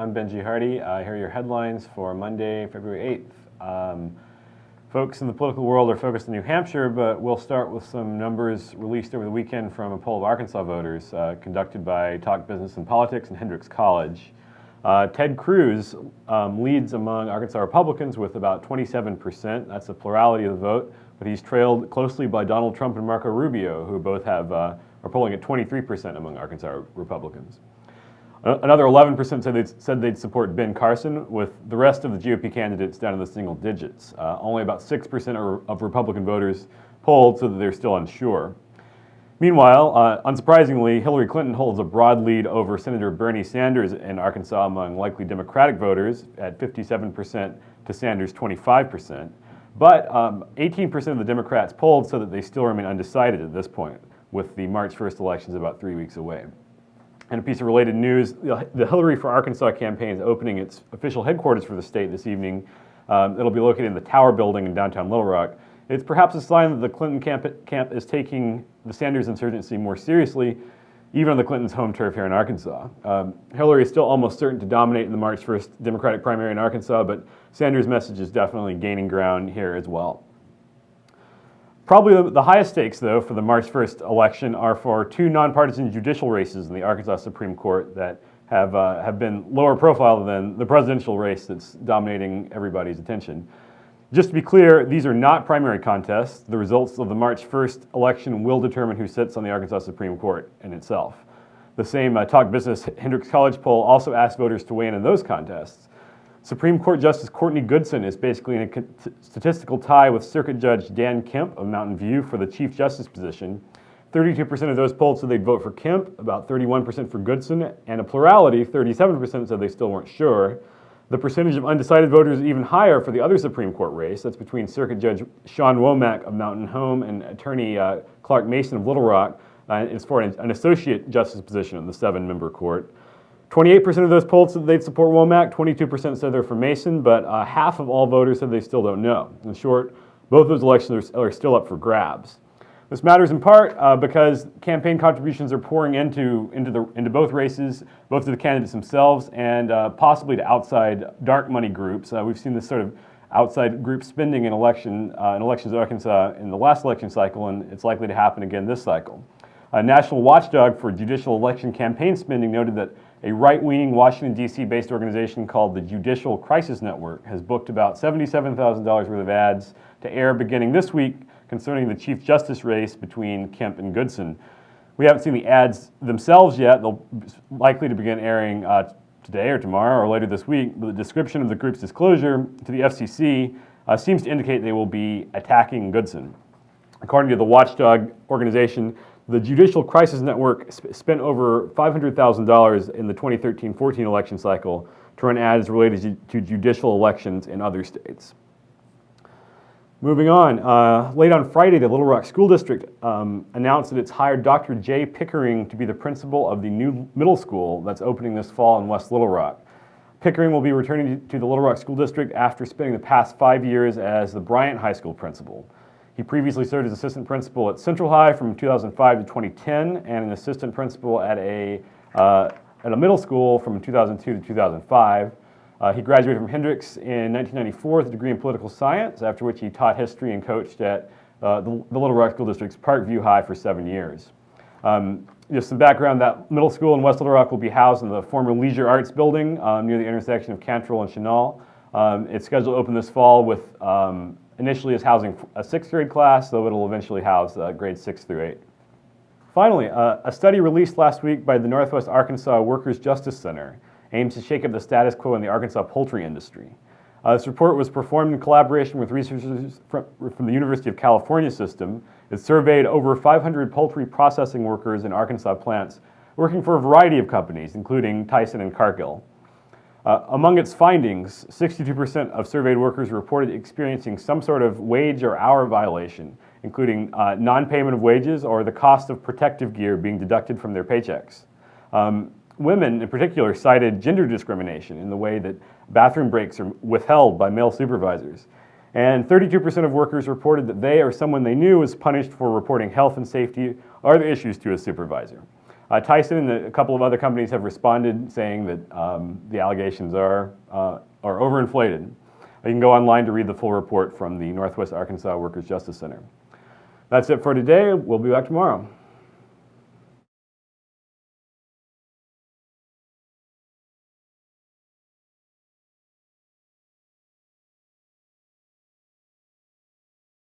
I'm Benji Hardy. Here are your headlines for Monday, February 8th. Folks in the political world are focused in New Hampshire, but we'll start with some numbers released over the weekend from a poll of Arkansas voters conducted by Talk Business and Politics and Hendrix College. Ted Cruz leads among Arkansas Republicans with about 27%. That's a plurality of the vote, but he's trailed closely by Donald Trump and Marco Rubio, who both have are polling at 23% among Arkansas Republicans. Another 11% said they'd support Ben Carson, with the rest of the GOP candidates down in the single digits. Only about 6% of Republican voters polled, so that they're still unsure. Meanwhile, unsurprisingly, Hillary Clinton holds a broad lead over Senator Bernie Sanders in Arkansas among likely Democratic voters at 57% to Sanders' 25%. But 18% of the Democrats polled, so that they still remain undecided at this point, with the March 1st elections about 3 weeks away. And a piece of related news, the Hillary for Arkansas campaign is opening its official headquarters for the state this evening. It'll be located in the Tower Building in downtown Little Rock. It's perhaps a sign that the Clinton camp is taking the Sanders insurgency more seriously, even on the Clintons' home turf here in Arkansas. Hillary is still almost certain to dominate in the March 1st Democratic primary in Arkansas, but Sanders' message is definitely gaining ground here as well. Probably the highest stakes, though, for the March 1st election are for two nonpartisan judicial races in the Arkansas Supreme Court that have been lower profile than the presidential race that's dominating everybody's attention. Just to be clear, these are not primary contests. The results of the March 1st election will determine who sits on the Arkansas Supreme Court in itself. The same Talk Business Hendrix College poll also asked voters to weigh in those contests. Supreme Court Justice Courtney Goodson is basically in a statistical tie with Circuit Judge Dan Kemp of Mountain View for the Chief Justice position. 32% of those polled said they'd vote for Kemp, about 31% for Goodson, and a plurality, 37%, said they still weren't sure. The percentage of undecided voters is even higher for the other Supreme Court race. That's between Circuit Judge Sean Womack of Mountain Home and Attorney Clark Mason of Little Rock. It's for an associate justice position in the 7-member court. 28% of those polled said they'd support Womack, 22% said they're for Mason, but half of all voters said they still don't know. In short, both those elections are still up for grabs. This matters in part because campaign contributions are pouring into both races, both to the candidates themselves and possibly to outside dark money groups. We've seen this sort of outside group spending in elections in Arkansas in the last election cycle, and it's likely to happen again this cycle. A national watchdog for judicial election campaign spending noted that a right-wing Washington, D.C. based organization called the Judicial Crisis Network has booked about $77,000 worth of ads to air beginning this week concerning the Chief Justice race between Kemp and Goodson. We haven't seen the ads themselves yet. They'll be likely to begin airing today or tomorrow or later this week, but the description of the group's disclosure to the FCC seems to indicate they will be attacking Goodson. According to the watchdog organization, the Judicial Crisis Network spent over $500,000 in the 2013-14 election cycle to run ads related to judicial elections in other states. Moving on, late on Friday, the Little Rock School District announced that it's hired Dr. Jay Pickering to be the principal of the new middle school that's opening this fall in West Little Rock. Pickering will be returning to the Little Rock School District after spending the past 5 years as the Bryant High School principal. He previously served as assistant principal at Central High from 2005 to 2010 and an assistant principal at a middle school from 2002 to 2005. He graduated from Hendrix in 1994 with a degree in political science, after which he taught history and coached at the Little Rock School District's Parkview High for 7 years. Just some background, that middle school in West Little Rock will be housed in the former Leisure Arts Building near the intersection of Cantrell and Chenal. It's scheduled to open this fall with initially is housing a 6th grade class, though it'll eventually house grades 6 through 8. Finally, a study released last week by the Northwest Arkansas Workers Justice Center aims to shake up the status quo in the Arkansas poultry industry. This report was performed in collaboration with researchers from the University of California system. It surveyed over 500 poultry processing workers in Arkansas plants working for a variety of companies, including Tyson and Cargill. Among its findings, 62% of surveyed workers reported experiencing some sort of wage or hour violation, including non-payment of wages or the cost of protective gear being deducted from their paychecks. Women, in particular, cited gender discrimination in the way that bathroom breaks are withheld by male supervisors. And 32% of workers reported that they or someone they knew was punished for reporting health and safety or other issues to a supervisor. Tyson and a couple of other companies have responded saying that the allegations are overinflated. You can go online to read the full report from the Northwest Arkansas Workers Justice Center. That's it for today. We'll be back tomorrow.